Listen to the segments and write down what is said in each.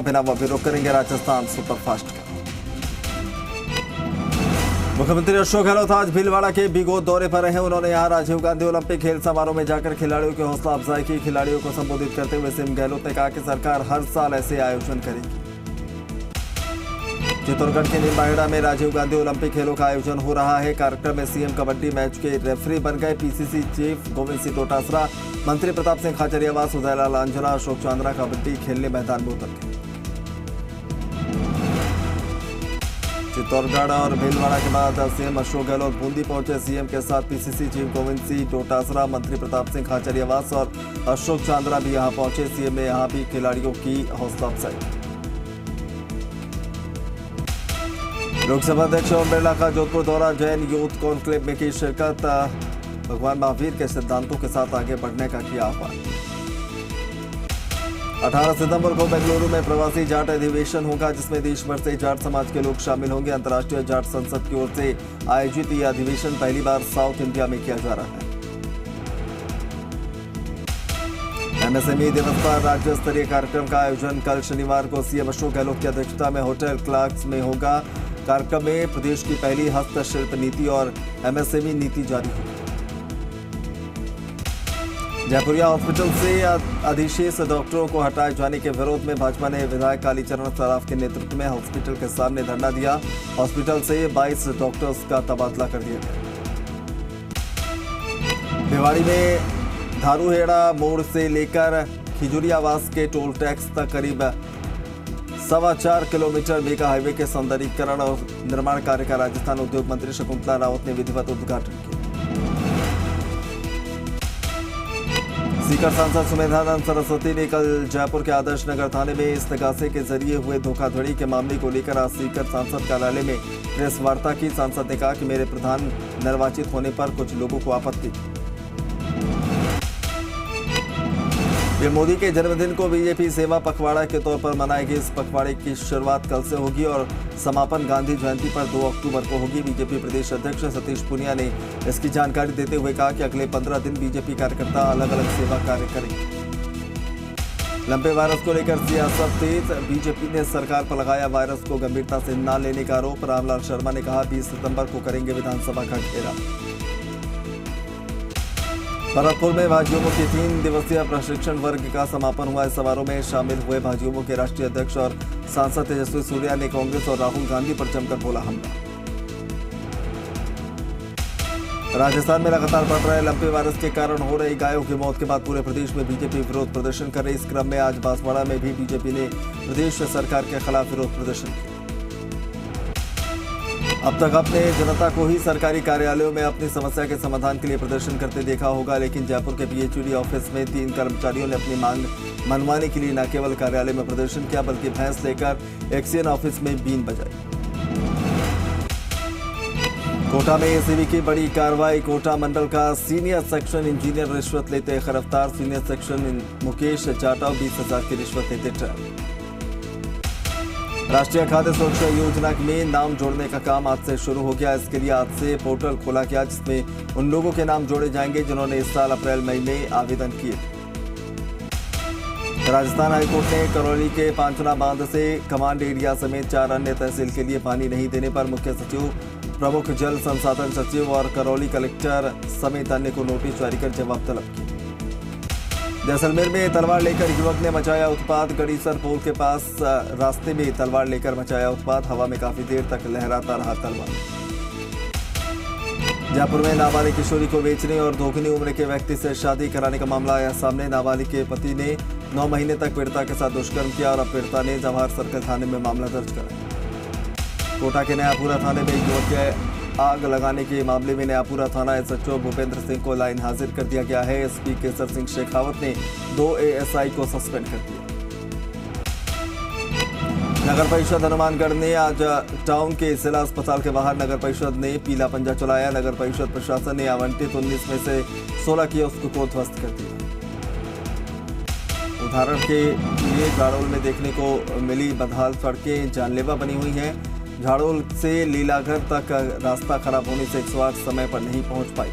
अभिनव विरोध करेंगे राजस्थान सुपरफास्ट का। मुख्यमंत्री अशोक गहलोत आज भीलवाड़ा के बिगोद दौरे पर रहे। उन्होंने यहां राजीव गांधी ओलंपिक खेल समारोह में जाकर खिलाड़ियों की हौसला अफजाई की। खिलाड़ियों को संबोधित करते हुए सीएम गहलोत ने कहा कि सरकार हर साल ऐसे आयोजन करेगी। चित्तौड़गढ़ के निम्बाहेड़ा में राजीव गांधी ओलंपिक खेलों का आयोजन हो रहा है। कार्यक्रम में सीएम कबड्डी मैच के रेफरी बन गए। पीसीसी चीफ गोविंद सिंह डोटासरा, मंत्री प्रताप सिंह खाचरियावास, उदयलाल आंजना, अशोक चांद्रा कबड्डी खेलने मैदान में उतर गए। चित्तौड़गढ़ और भीलवाड़ा के बाद सीएम अशोक गहलोत बूंदी पहुंचे। सीएम के साथ पीसीसी चीफ गोविंद सिंह डोटासरा, मंत्री प्रताप सिंह खाचरियावास और अशोक चांद्रा भी यहां पहुंचे। सीएम ने यहां भी खिलाड़ियों की हौसला अफजाई की। लोकसभा अध्यक्ष ओम बिरला का जोधपुर दौरा, जैन यूथ कॉन्क्लेव में की शिरकत। भगवान महावीर के सिद्धांतों के साथ आगे बढ़ने का किया आह्वान। 18 सितंबर को बेंगलुरु में प्रवासी जाट अधिवेशन होगा, जिसमें देश भर से जाट समाज के लोग शामिल होंगे। अंतर्राष्ट्रीय जाट संसद की ओर से आयोजित यह अधिवेशन पहली बार साउथ इंडिया में किया जा रहा है। एमएसएमई दिवस पर राज्य स्तरीय कार्यक्रम का आयोजन कल शनिवार को सीएम अशोक गहलोत की अध्यक्षता में होटल क्लार्क्स में होगा। कार्यक्रम में प्रदेश की पहली हस्तशिल्प नीति और एमएसएमई नीति जारी होगी। जयपुरिया हॉस्पिटल से अधिशेष डॉक्टरों को हटाए जाने के विरोध में भाजपा ने विधायक कालीचरण सराफ के नेतृत्व में हॉस्पिटल के सामने धरना दिया। हॉस्पिटल से 22 डॉक्टर्स का तबादला कर दिया गया। भिवाड़ी में धारूहेड़ा मोड़ से लेकर खिजुरियावास के टोल टैक्स तक करीब 4.25 किलोमीटर मेगा हाईवे के सौंदर्यीकरण और निर्माण कार्य का राजस्थान उद्योग मंत्री शकुंतला रावत ने विधिवत उद्घाटन किया। सीकर सांसद सुमेधानंद सरस्वती ने कल जयपुर के आदर्श नगर थाने में इस्तगासे के जरिए हुए धोखाधड़ी के मामले को लेकर आज सीकर सांसद कार्यालय में प्रेस वार्ता की। सांसद ने कहा कि मेरे प्रधान निर्वाचित होने पर कुछ लोगों को आपत्ति। पीएम मोदी के जन्मदिन को बीजेपी सेवा पखवाड़ा के तौर पर मनाएगी। इस पखवाड़े की शुरुआत कल से होगी और समापन गांधी जयंती पर 2 अक्टूबर को होगी। बीजेपी प्रदेश अध्यक्ष सतीश पूनिया ने इसकी जानकारी देते हुए कहा कि अगले 15 दिन बीजेपी कार्यकर्ता अलग अलग सेवा कार्य करेंगे। लंबे वायरस को लेकर सियासत तेज, बीजेपी ने सरकार पर लगाया वायरस को गंभीरता से न लेने का आरोप। रामलाल शर्मा ने कहा 20 सितंबर को करेंगे विधानसभा का घेराव। भरतपुर में भाजयुमो के 3 दिवसीय प्रशिक्षण वर्ग का समापन हुआ। इस समारोह में शामिल हुए भाजयुमो के राष्ट्रीय अध्यक्ष और सांसद तेजस्वी सूर्या ने कांग्रेस और राहुल गांधी पर जमकर बोला हमला। राजस्थान में लगातार बढ़ रहे लंबे वायरस के कारण हो रही गायों की मौत के बाद पूरे प्रदेश में बीजेपी विरोध प्रदर्शन कर रही। इस क्रम में आज बांसवाड़ा में भी बीजेपी ने प्रदेश सरकार के खिलाफ विरोध प्रदर्शन किया। अब तक आपने जनता को ही सरकारी कार्यालयों में अपनी समस्या के समाधान के लिए प्रदर्शन करते देखा होगा, लेकिन जयपुर के पीएचईडी ऑफिस में 3 कर्मचारियों ने अपनी मांग मनवाने के लिए न केवल कार्यालय में प्रदर्शन किया बल्कि भैंस लेकर एक्सीएन ऑफिस में बीन बजाई। कोटा में एसीबी की बड़ी कार्रवाई। कोटा मंडल का सीनियर सेक्शन इंजीनियर रिश्वत लेते गिरफ्तार। सीनियर सेक्शन मुकेश जाटव 20,000 की रिश्वत लेते ट्रैप। राष्ट्रीय खाद्य सुरक्षा योजना में नाम जोड़ने का काम आज से शुरू हो गया। इसके लिए आज से पोर्टल खोला गया, जिसमें उन लोगों के नाम जोड़े जाएंगे जिन्होंने इस साल अप्रैल मई में आवेदन किए। राजस्थान हाईकोर्ट ने करौली के पांचना बांध से कमांड एरिया समेत 4 अन्य तहसील के लिए पानी नहीं देने पर मुख्य सचिव, प्रमुख जल संसाधन सचिव और करौली कलेक्टर समेत अन्य को नोटिस जारी कर जवाब तलब किया। जैसलमेर में तलवार लेकर युवक ने मचाया उत्पात। गड़ीसर पुल के पास रास्ते में तलवार लेकर मचाया उत्पात। हवा में काफी देर तक लहराता रहा तलवार। जयपुर में नाबालिग किशोरी को बेचने और दोगुनी उम्र के व्यक्ति से शादी कराने का मामला आया सामने। नाबालिग के पति ने 9 महीने तक पीड़िता के साथ दुष्कर्म किया और अब पीड़िता ने जवाहर सर्कल थाने में मामला दर्ज कराया। कोटा के नयापुरा थाने में युवक के आग लगाने के मामले में नयापुरा थाना एसएचओ भूपेंद्र सिंह को लाइन हाजिर कर दिया गया है। एसपी केसर सिंह शेखावत ने 2 एएसआई को सस्पेंड कर दिया। नगर परिषद हनुमानगढ़ ने आज टाउन के जिला अस्पताल के बाहर नगर परिषद ने पीला पंजा चलाया। नगर परिषद प्रशासन ने आवंटित 19 में से 16 कियोस्क को ध्वस्त कर दिया। उदाहरण के लिए झाड़ोल में देखने को मिली बदहाल सड़कें जानलेवा बनी हुई हैं। झाड़ोल से लीलाघर तक रास्ता खराब होने से 108 समय पर नहीं पहुंच पाई।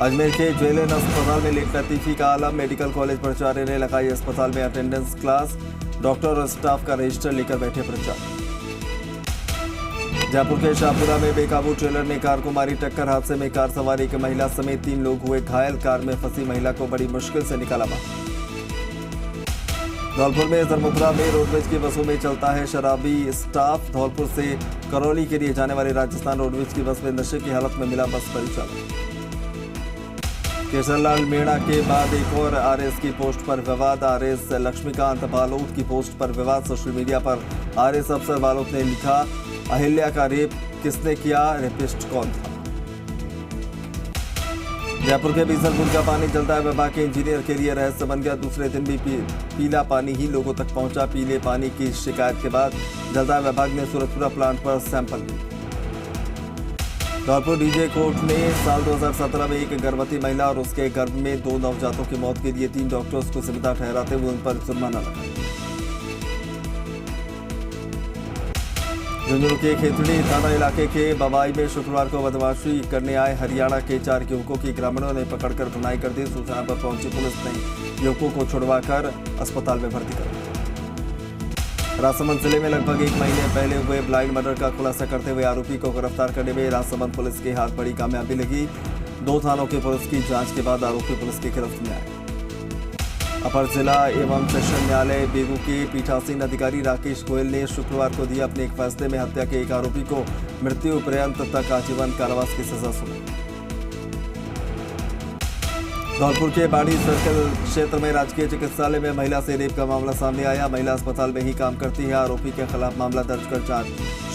अजमेर के जेएलएन अस्पताल में लेट लतीफी का आलम। मेडिकल कॉलेज प्राचार्य ने लगाई अस्पताल में अटेंडेंस क्लास। डॉक्टर और स्टाफ का रजिस्टर लेकर बैठे प्राचार्य। जयपुर के शाहपुरा में बेकाबू ट्रेलर ने कार को मारी टक्कर। हादसे में कार सवार एक महिला समेत 3 लोग हुए घायल। कार में फंसी महिला को बड़ी मुश्किल से निकाला बाहर। धौलपुर में धर्मपुरा में रोडवेज की बसों में चलता है शराबी स्टाफ। धौलपुर से करौली के लिए जाने वाली राजस्थान रोडवेज की बस में नशे की हालत में मिला बस परिचालक। केसरलाल मीणा के बाद एक और आरएस की पोस्ट पर विवाद। आरएस लक्ष्मीकांत बालोत की पोस्ट पर विवाद। सोशल मीडिया पर आरएस अफसर बालोत ने लिखा, अहिल्या का रेप किसने किया, रेपिस्ट कौन था। जयपुर के बीसलपुर का पानी जलदाय विभाग के इंजीनियर के लिए रहस्य बन गया। दूसरे दिन भी पीला पानी ही लोगों तक पहुंचा। पीले पानी की शिकायत के बाद जलदाय विभाग ने सूरजपुरा प्लांट पर सैंपल लिए। धौलपुर डीजे कोर्ट ने साल 2017 में एक गर्भवती महिला और उसके गर्भ में 2 नवजातों की मौत के लिए 3 डॉक्टर्स को जिम्मेदार ठहराते हुए उन पर जुर्माना लगाया। झुंझुनू के खेतड़ी थाना इलाके के बवाई में शुक्रवार को बदमाशी करने आए हरियाणा के 4 युवकों की ग्रामीणों ने पकड़कर धुनाई कर दी। सूचना पर पहुंची पुलिस ने युवकों को छुड़वाकर अस्पताल में भर्ती कर दिया। राजसमंद जिले में लगभग 1 महीने पहले हुए ब्लाइंड मर्डर का खुलासा करते हुए आरोपी को गिरफ्तार करने में राजसमंद पुलिस के हाथ बड़ी कामयाबी लगी। 2 थानों की पुलिस की जांच के बाद आरोपी पुलिस की गिरफ्त में आए। अपर जिला एवं सेशन न्यायालय बेगू के पीठासीन अधिकारी राकेश गोयल ने शुक्रवार को दिया अपने एक फैसले में हत्या के एक आरोपी को मृत्यु पर्यंत तक आजीवन कारावास की सजा सुनाई। धौलपुर के बाड़ी सर्कल क्षेत्र में राजकीय चिकित्सालय में महिला से रेप का मामला सामने आया। महिला अस्पताल में ही काम करती है। आरोपी के खिलाफ मामला दर्ज कर जांच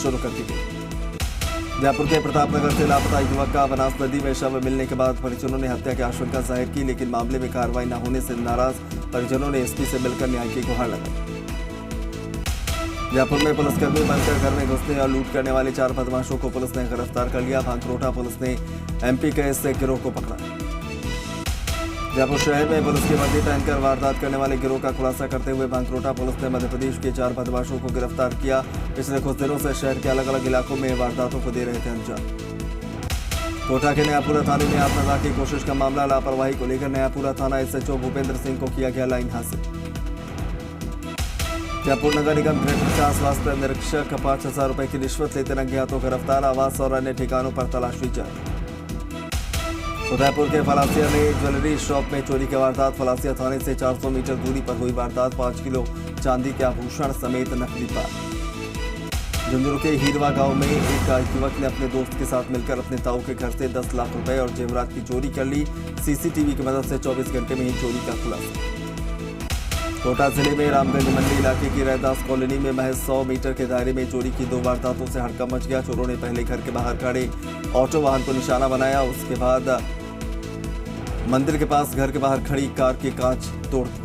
शुरू कर दी गई। जयपुर के प्रतापनगर से लापता युवक का बनास नदी में शव मिलने के बाद परिजनों ने हत्या की आशंका जाहिर की, लेकिन मामले में कार्रवाई न होने से नाराज परिजनों ने एसपी से मिलकर न्याय की गुहार लगाई। जयपुर में पुलिसकर्मी बनकर घर में घुसने और लूट करने वाले 4 बदमाशों को पुलिस ने गिरफ्तार कर लिया। भांकरोटा पुलिस ने एमपी के इस गिरोह को पकड़ा। जयपुर शहर में पुलिस की वर्दी पहनकर वारदात करने वाले गिरोह का खुलासा करते हुए भांकरोटा पुलिस ने मध्य प्रदेश के 4 बदमाशों को गिरफ्तार किया। पिछले कुछ दिनों से शहर के अलग अलग इलाकों में वारदातों को दे रहे थे अंजाम। कोटा के नयापुरा थाने में आत्महत्या की कोशिश का मामला। लापरवाही को लेकर नयापुरा थाना एसएचओ भूपेंद्र सिंह को किया गया लाइन हासिल। जयपुर नगर निगम ग्रेटर का स्वास्थ्य निरीक्षक 5,000 रुपए की रिश्वत लेते रंगे हाथों गिरफ्तार। आवास और अन्य ठिकानों पर तलाशी जारी। उदयपुर के फलासिया में ज्वेलरी शॉप में चोरी की वारदात। फलासिया थाने से 400 मीटर दूरी पर हुई वारदात। 5 किलो चांदी के आभूषण समेत नकली पार। झुंझुनू के हीरवा गांव में एक युवक ने अपने दोस्त के साथ मिलकर अपने ताऊ के घर से 10 लाख रुपए और जेवरात की चोरी कर ली। सीसीटीवी की मदद से 24 घंटे में ही चोरी का खुलासा। कोटा जिले में रामगंज मंडी इलाके की रैदास कॉलोनी में महज 100 मीटर के दायरे में चोरी की 2 वारदातों से हड़कंप मच गया। चोरों ने पहले घर के बाहर खड़े ऑटो वाहन को निशाना बनाया, उसके बाद मंदिर के पास घर के बाहर खड़ी कार के कांच तोड़ दिए।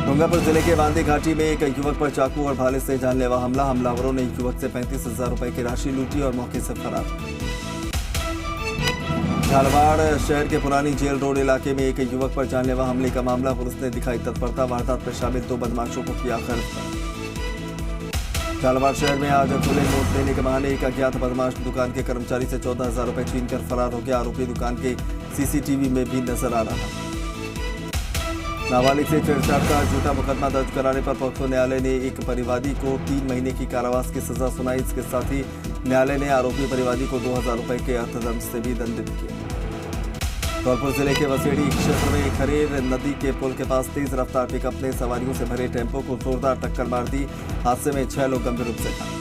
डूंगरपुर जिले के बांदी घाटी में एक युवक पर चाकू और भाले से जानलेवा हमला। हमलावरों ने युवक से 35,000 रुपए की राशि लूटी और मौके से फरार। झालवाड़ शहर के पुरानी जेल रोड इलाके में एक युवक पर जानलेवा हमले का मामला। पुलिस ने दिखाई तत्परता। वारदात में शामिल 2 बदमाशों को किया गिरफ्तार। झालवाड़ शहर में आज खुले नोट देने के बहाने एक अज्ञात बदमाश दुकान के कर्मचारी से 14,000 रुपए छीनकर फरार हो गया। आरोपी दुकान के सीसीटीवी में भी नजर आ रहा। नाबालिग से छेड़छाड़ का झूठा मुकदमा दर्ज कराने पर पॉक्सो न्यायालय ने एक परिवादी को 3 महीने की कारावास की सजा सुनाई। इसके साथ ही न्यायालय ने आरोपी परिवादी को 2,000 रुपए के अर्थदंड से भी दंडित किया। धौलपुर जिले के वसेड़ी क्षेत्र में खरेर नदी के पुल के पास तेज रफ्तार पिकअप ने सवारियों से भरे टेम्पो को जोरदार टक्कर मार दी। हादसे में 6 लोग गंभीर रूप से घायल।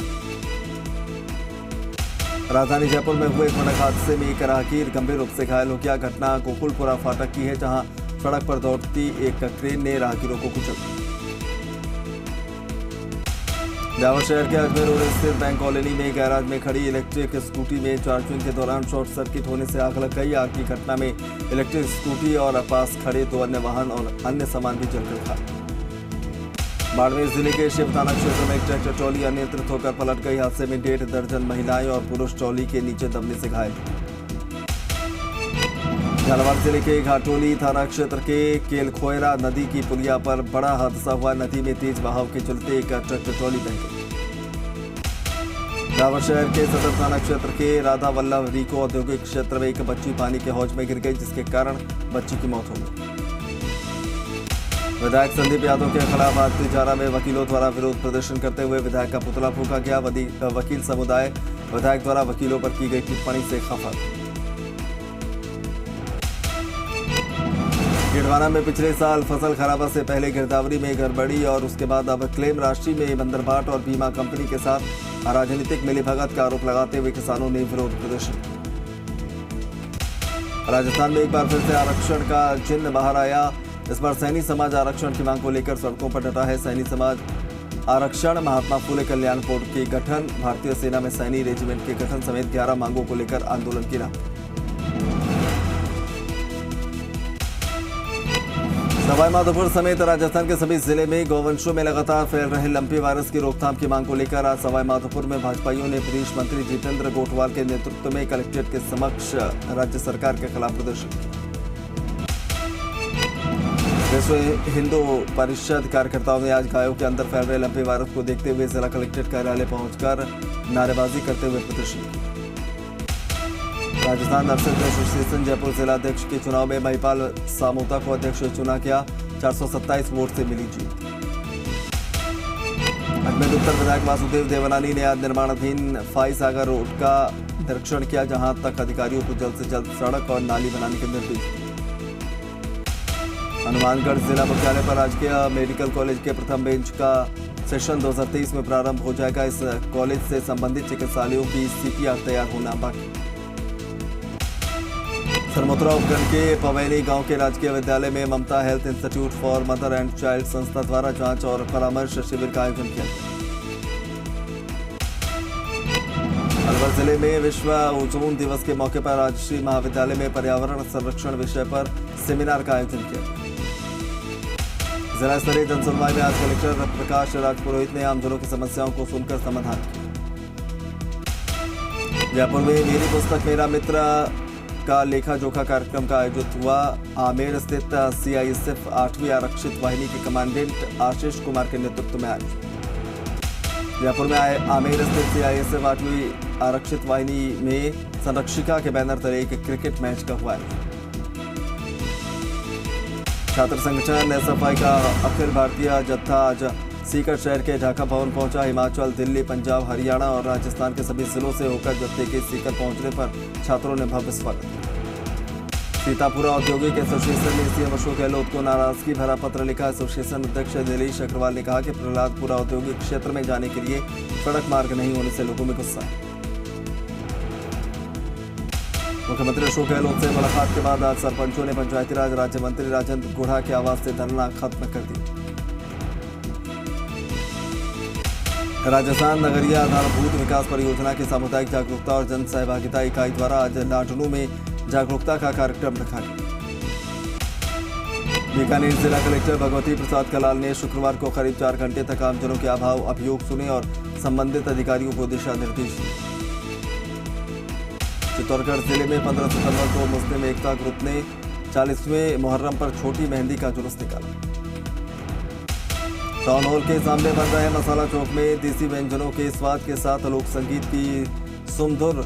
राजधानी जयपुर में हुए सड़क हादसे में एक राहगीर गंभीर रूप से घायल हो गया। घटना गोकुलपुरा फाटक की है, जहां सड़क पर दौड़ती एक क्रेन ने राहगीरों को कुचल दिया। जावर शहर के अजमेर रोड स्थित बैंक कॉलोनी में गैराज में खड़ी इलेक्ट्रिक स्कूटी में चार्जिंग के दौरान शॉर्ट सर्किट होने से आग लग गई। आग की घटना में इलेक्ट्रिक स्कूटी और पास खड़े 2 अन्य वाहन और अन्य सामान भी जलकर खाक। बाड़मेर जिले के शिव थाना क्षेत्र में एक ट्रैक्टर ट्रॉली अनियंत्रित होकर पलट गई। हादसे में 1.5 दर्जन महिलाएं और पुरुष ट्रॉली के नीचे दबने से घायल। झालावाड़ जिले के घाटोली थाना क्षेत्र के केलखोयरा नदी की पुलिया पर बड़ा हादसा हुआ। नदी में तेज बहाव के चलते एक ट्रैक्टर ट्रॉली बह गई। रावत शहर के सदर थाना क्षेत्र के राधा वल्लभ रीको औद्योगिक क्षेत्र में एक बच्ची पानी के हौज में गिर गई, जिसके कारण बच्ची की मौत हो गई। विधायक संदीप यादव के खिलाफ आज तिजारा में वकीलों द्वारा विरोध प्रदर्शन करते हुए विधायक का पुतला फूंका गया। वकील समुदाय विधायक द्वारा वकीलों पर की गई टिप्पणी से खफा। गिडवाना में पिछले साल फसल खराबा से पहले गिरदावरी में गड़बड़ी और उसके बाद अब क्लेम राशि में बंदरबाट और बीमा कंपनी के साथ राजनीतिक मिलीभगत का आरोप लगाते हुए किसानों ने विरोध प्रदर्शन किया। राजस्थान में एक बार फिर से आरक्षण का चिन्ह बाहर आया। इस बार सैनी समाज आरक्षण की मांग को लेकर सड़कों पर डटा है। सैनी समाज आरक्षण, महात्मा फुले कल्याण बोर्ड के गठन, भारतीय सेना में सैनी रेजिमेंट के गठन समेत 11 मांगों को लेकर आंदोलन की नाम। सवाईमाधोपुर समेत राजस्थान के सभी जिले में गौवंशों में लगातार फैल रहे लंपी वायरस की रोकथाम की मांग को लेकर आज सवाईमाधोपुर में भाजपाइयों ने प्रदेश मंत्री जितेंद्र गोठवाल के नेतृत्व में कलेक्ट्रेट के समक्ष राज्य सरकार के खिलाफ प्रदर्शन किया। विश्व हिंदू परिषद कार्यकर्ताओं ने आज गायों के अंदर फैल रहे लंपी वायरस को देखते हुए जिला कलेक्ट्रेट कार्यालय पहुंचकर नारेबाजी करते हुए प्रदर्शन किया। राजस्थान नर्सेज एसोसिएशन जयपुर जिलाध्यक्ष के चुनाव में महिपाल सामोता को अध्यक्ष चुना गया। 427 वोट से मिली जीत। अजमेर उत्तर विधायक वासुदेव देवनानी ने आज निर्माणाधीन फाई सागर रोड का निरीक्षण किया, जहां तक अधिकारियों को जल्द से जल्द सड़क और नाली बनाने के निर्देश दिए। हनुमानगढ़ जिला मुख्यालय पर राजकीय मेडिकल कॉलेज के प्रथम बेंच का सेशन 2023 में प्रारंभ हो जाएगा। इस कॉलेज से संबंधित चिकित्सालयों की CPR तैयार होना बाकी। सरमोत्रा उपखंड के पवैली गांव के राजकीय विद्यालय में Mamta health institute for mother and child संस्था द्वारा जांच और परामर्श शिविर का आयोजन किया गया। अलवर जिले में विश्व ओजोन दिवस के मौके पर राजश्री महाविद्यालय में पर्यावरण संरक्षण विषय पर सेमिनार का आयोजन किया गया। जिला स्तरीय जनसुनवाई में आज कलेक्टर प्रकाश राज पुरोहित ने आमजनों की समस्याओं को सुनकर समाधान किया। जयपुर में मेरी पुस्तक मेरा मित्र का लेखा जोखा कार्यक्रम का आयोजित हुआ। आमेर स्थित CISF 8वीं आरक्षित वाहिनी के कमांडेंट आशीष कुमार के नेतृत्व में आयोजित। जयपुर में आमेर स्थित CISF 8वीं आरक्षित वाहिनी में संरक्षिका के बैनर तले एक क्रिकेट मैच का हुआ। छात्र संगठन SFI का अखिल भारतीय जत्था आज सीकर शहर के ढाका भवन पहुंचा। हिमाचल, दिल्ली, पंजाब, हरियाणा और राजस्थान के सभी जिलों से होकर जत्थे के सीकर पहुंचने पर छात्रों ने भव्य स्वागत किया। सीतापुरा औद्योगिक एसोसिएशन ने CM अशोक गहलोत को नाराजगी भरा पत्र लिखा। एसोसिएशन अध्यक्ष नीलेश अग्रवाल ने कहा कि प्रहलादपुरा औद्योगिक क्षेत्र में जाने के लिए सड़क मार्ग नहीं होने से लोगों में गुस्सा है। मुख्यमंत्री अशोक गहलोत से मुलाकात के बाद आज सरपंचों ने पंचायती राज राज्य मंत्री राजेंद्र गुढ़ा के आवास से धरना खत्म कर दिया। राजस्थान नगरीय आधारभूत विकास परियोजना की सामुदायिक जागरूकता और जन सहभागिता इकाई द्वारा आज लाडनू में जागरूकता का कार्यक्रम रखा गया। बीकानेर जिला कलेक्टर भगवती प्रसाद कलाल ने शुक्रवार को करीब 4 घंटे तक आमजनों के अभियोग सुने और संबंधित अधिकारियों को दिशा निर्देश दिए। चित्तौड़गढ़ जिले में 15 सितंबर को मुस्लिम एकता ग्रुप ने 40वें मुहर्रम पर छोटी मेहंदी का जुलूस निकाला। टाउन हॉल के सामने बन रहे मसाला चौक में देसी व्यंजनों के स्वाद के साथ लोक संगीत की सुमधुर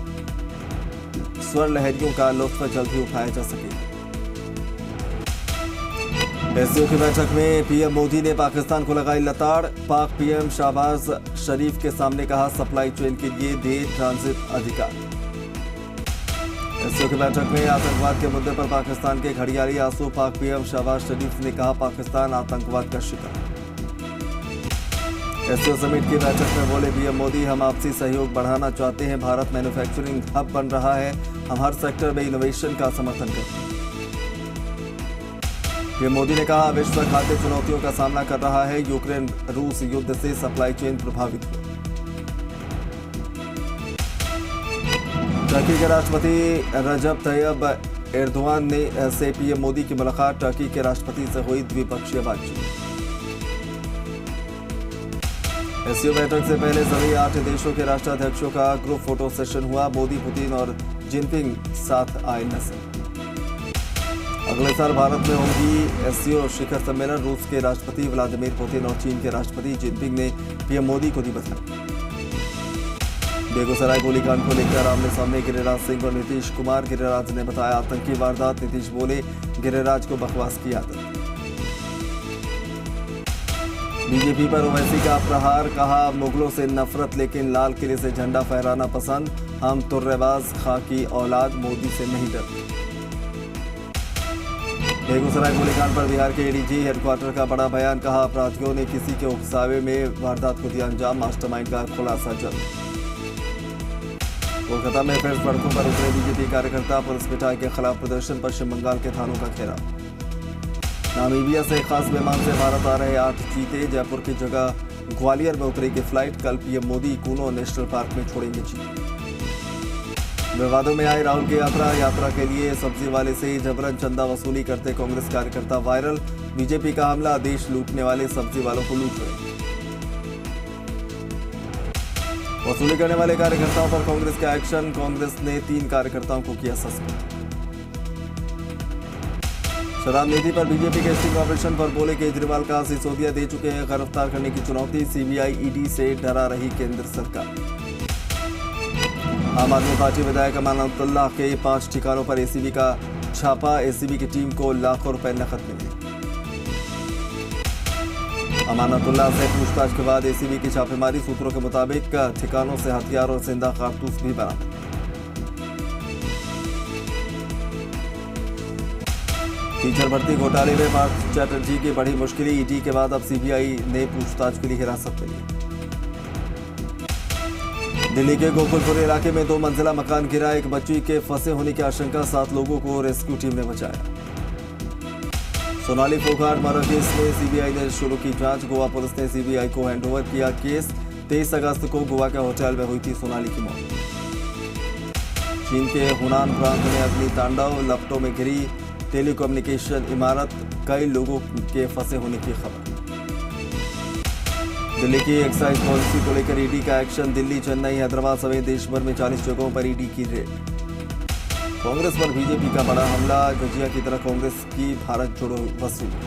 स्वर लहरियों का लुत्फ जल्द ही उठाया जा सके। SCO की बैठक में PM मोदी ने पाकिस्तान को लगाई लताड़। पाक PM शहबाज शरीफ के सामने कहा सप्लाई चेन के लिए दे ट्रांजिट अधिकार। SCO की बैठक में आतंकवाद के मुद्दे पर पाकिस्तान के घड़ियाली आंसू। पाक PM शहबाज शरीफ ने कहा पाकिस्तान आतंकवाद का शिकार। SCO समिट की बैठक में बोले PM मोदी, हम आपसी सहयोग बढ़ाना चाहते हैं। भारत मैन्युफैक्चरिंग हब बन रहा है। हम हर सेक्टर में इनोवेशन का समर्थन करते हैं। PM मोदी ने कहा विश्व खाद्य चुनौतियों का सामना कर रहा है। यूक्रेन रूस युद्ध से सप्लाई चेन प्रभावित हुई। टर्की के राष्ट्रपति रजब तैयब एर्दोआन ने से PM मोदी की मुलाकात। टर्की के राष्ट्रपति से हुई द्विपक्षीय बातचीत। SCO बैठक से पहले सभी 8 देशों के राष्ट्राध्यक्षों का ग्रुप फोटो सेशन हुआ। मोदी, पुतिन और जिनपिंग साथ आए नजर। अगले साल भारत में होगी SCO शिखर सम्मेलन। रूस के राष्ट्रपति व्लादिमीर पुतिन और चीन के राष्ट्रपति जिनपिंग ने PM मोदी को दी बधाई। बेगूसराय गोलीकांड को लेकर आमने सामने गिरिराज सिंह और नीतीश कुमार। गिरिराज ने बताया आतंकी वारदात, नीतीश बोले गिरिराज को बकवास की आदत। बीजेपी पर ओवैसी का प्रहार, कहा मुगलों से नफरत लेकिन लाल किले से झंडा फहराना पसंद, हम तुर्रेबाज खां की औलाद, मोदी से नहीं डरते। बेगूसराय गोलीकांड पर बिहार के एडीजी हेडक्वार्टर का बड़ा बयान, कहा अपराधियों ने किसी के उकसावे में वारदात को दिया अंजाम, मास्टरमाइंड का खुलासा जल्द। कोलकाता में फिर सड़कों पर उतरे बीजेपी कार्यकर्ता, पुलिस पिटाई के खिलाफ प्रदर्शन, पश्चिम बंगाल के थानों का घेराव। नामीबिया से खास विमान से भारत आ रहे 8 चीते, जयपुर की जगह ग्वालियर में उतरेगी फ्लाइट, कल PM Modi Kuno national park में छोड़ेंगे चीते। विवादों में आई राहुल की यात्रा के लिए सब्जी वाले से जबरन चंदा वसूली करते कांग्रेस कार्यकर्ता वायरल, बीजेपी का हमला, देश लूटने वाले सब्जी वालों को लूट रहे। वसूली करने वाले कार्यकर्ताओं पर कांग्रेस का एक्शन, कांग्रेस ने 3 कार्यकर्ताओं को किया सस्पेंड। शराब नीति पर बीजेपी के स्टिंग ऑपरेशन पर बोले केजरीवाल, का सिसोदिया दे चुके हैं गिरफ्तार करने की चुनौती, सीबीआई ईडी से डरा रही केंद्र सरकार। आम आदमी पार्टी विधायक अमानतुल्लाह के 5 ठिकानों पर एसीबी का छापा, एसीबी की टीम को लाखों रुपए नकद मिले। अमानतुल्लाह से पूछताछ के बाद एसीबी की छापेमारी, सूत्रों के मुताबिक ठिकानों से हथियार और जिंदा कारतूस भी बरामद। टीचर भर्ती घोटाले में पार्थ चैटर्जी की बड़ी मुश्किल, ईडी के बाद अब सीबीआई ने पूछताछ के लिए हिरासत में ली। दिल्ली के गोकुलपुर इलाके में 2 मंजिला मकान गिरा, एक बच्ची के फंसे होने की आशंका, 7 लोगों को रेस्क्यू टीम ने बचाया। सोनाली फोगाट मर्डर केस में सीबीआई ने शुरू की जांच, गोवा पुलिस ने सीबीआई को हैंडओवर किया केस, 23 अगस्त को गोवा के होटल में हुई थी सोनाली की मौत। चीन के हुनान प्रांत में अग्नि तांडव, लपटों में गिरी टेलीकम्युनिकेशन इमारत, कई लोगों के फंसे होने की खबर। दिल्ली की एक्साइज पॉलिसी को लेकर ईडी का एक्शन, दिल्ली, चेन्नई, हैदराबाद समेत देश भर में 40 जगहों पर ईडी की रेड। कांग्रेस पर बीजेपी का बड़ा हमला, गजिया की तरह कांग्रेस की भारत जोड़ो वसूली।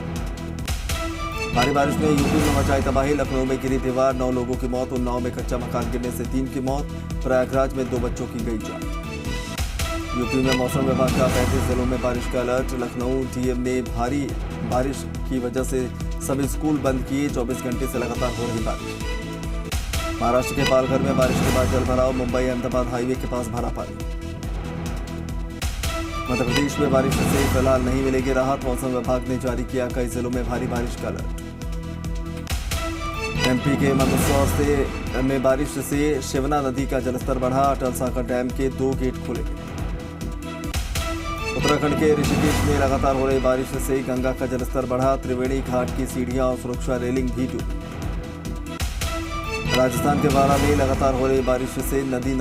भारी बारिश ने यूपी में मचाई तबाही, लखनऊ में गिरी दीवार, 9 लोगों की मौत, उन्नाव में कच्चा मकान गिरने से 3 की मौत, प्रयागराज में 2 बच्चों की गई जान। यूपी में मौसम विभाग का 35 जिलों में बारिश का अलर्ट, लखनऊ डीएम ने भारी बारिश की वजह से सभी स्कूल बंद किए, 24 घंटे से लगातार हो रही बारिश। महाराष्ट्र के पालघर में बारिश के बाद जलभराव, मुंबई अहमदाबाद हाईवे के पास भरा पानी। मध्य प्रदेश में बारिश से फिलहाल नहीं मिलेगी राहत, मौसम विभाग ने जारी किया कई जिलों में भारी बारिश का अलर्ट। एमपी के मंदसौर में बारिश से शिवना नदी का जलस्तर बढ़ा, अटल सागर डैम के 2 गेट खोले गए। उत्तराखंड के ऋषिकेश में लगातार हो रही बारिश से गंगा का जलस्तर बढ़ा, त्रिवेणी घाट की सीढ़ियां और सुरक्षा रेलिंग भी टूटी। राजस्थान के बारा में लगातार हो रही बारिश से नदी